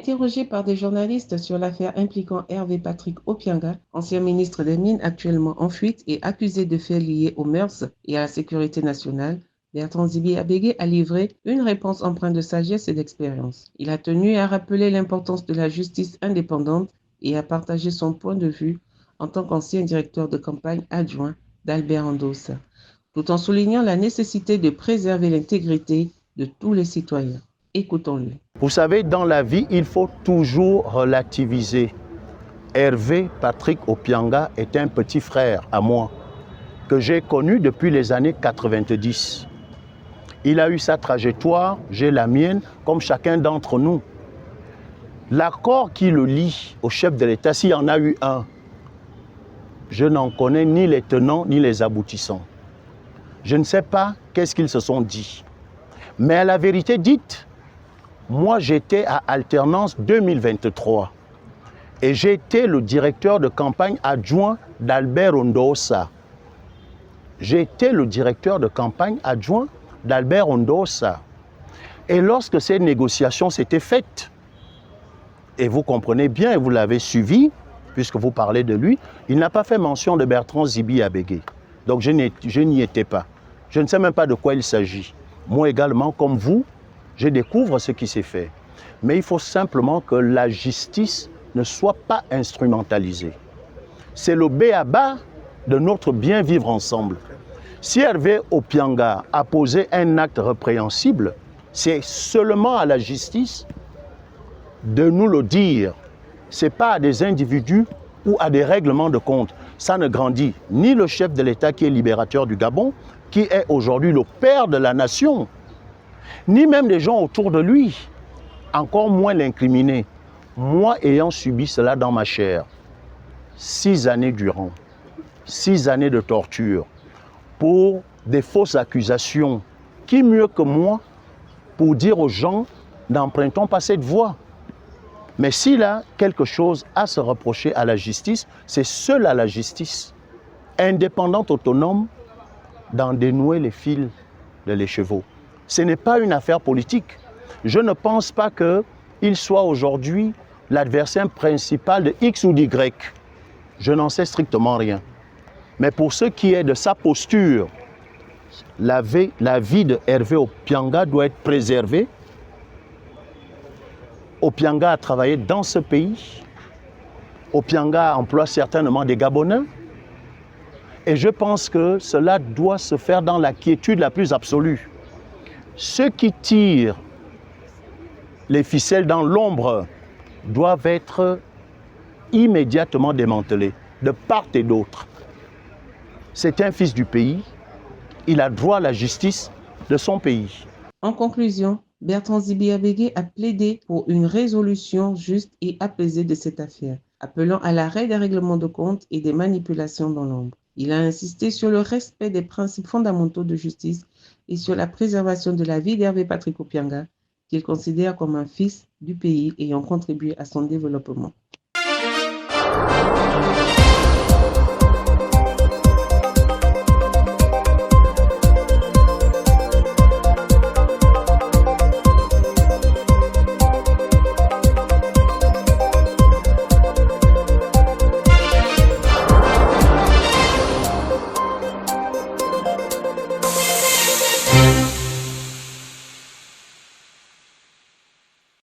Interrogé par des journalistes sur l'affaire impliquant Hervé Patrick Opianga, ancien ministre des Mines actuellement en fuite et accusé de faits liés aux mœurs et à la sécurité nationale, Bertrand Zibi-Abégué a livré une réponse empreinte de sagesse et d'expérience. Il a tenu à rappeler l'importance de la justice indépendante et à partager son point de vue en tant qu'ancien directeur de campagne adjoint d'Albert Endossa, tout en soulignant la nécessité de préserver l'intégrité de tous les citoyens. Écoutons-le. Vous savez, dans la vie, il faut toujours relativiser. Hervé Patrick Opianga est un petit frère à moi, que j'ai connu depuis les années 90. Il a eu sa trajectoire, j'ai la mienne, comme chacun d'entre nous. L'accord qui le lie au chef de l'État, s'il y en a eu un, je n'en connais ni les tenants ni les aboutissants. Je ne sais pas qu'est-ce qu'ils se sont dit. Mais à la vérité dite, moi j'étais à Alternance 2023 et j'étais le directeur de campagne adjoint d'Albert Endossa. J'étais le directeur de campagne adjoint d'Albert Endossa. Et lorsque ces négociations s'étaient faites, et vous comprenez bien, et vous l'avez suivi, puisque vous parlez de lui, il n'a pas fait mention de Bertrand Zibi-Abégué. Donc je n'y étais pas. Je ne sais même pas de quoi il s'agit. Moi également, comme vous, je découvre ce qui s'est fait. Mais il faut simplement que la justice ne soit pas instrumentalisée. C'est le b.a.-ba de notre bien vivre ensemble. Si Hervé Opianga a posé un acte répréhensible, c'est seulement à la justice de nous le dire. Ce n'est pas à des individus ou à des règlements de compte. Ça ne grandit ni le chef de l'État qui est libérateur du Gabon, qui est aujourd'hui le père de la nation, ni même les gens autour de lui, encore moins l'incriminé. Moi ayant subi cela dans ma chair, 6 années durant, 6 années de torture, pour des fausses accusations, qui mieux que moi pour dire aux gens, n'empruntons pas cette voie. Mais s'il a quelque chose à se reprocher à la justice, c'est seul à la justice, indépendante, autonome, d'en dénouer les fils de l'écheveau. Ce n'est pas une affaire politique. Je ne pense pas qu'il soit aujourd'hui l'adversaire principal de X ou d'Y. Je n'en sais strictement rien. Mais pour ce qui est de sa posture, la vie de Hervé Opianga doit être préservée. Opianga a travaillé dans ce pays. Opianga emploie certainement des Gabonais. Et je pense que cela doit se faire dans la quiétude la plus absolue. Ceux qui tirent les ficelles dans l'ombre doivent être immédiatement démantelés, de part et d'autre. C'est un fils du pays, il a droit à la justice de son pays. En conclusion, Bertrand Zibi-Abégué a plaidé pour une résolution juste et apaisée de cette affaire, appelant à l'arrêt des règlements de compte et des manipulations dans l'ombre. Il a insisté sur le respect des principes fondamentaux de justice et sur la préservation de la vie d'Hervé Patrick Opianga, qu'il considère comme un fils du pays ayant contribué à son développement.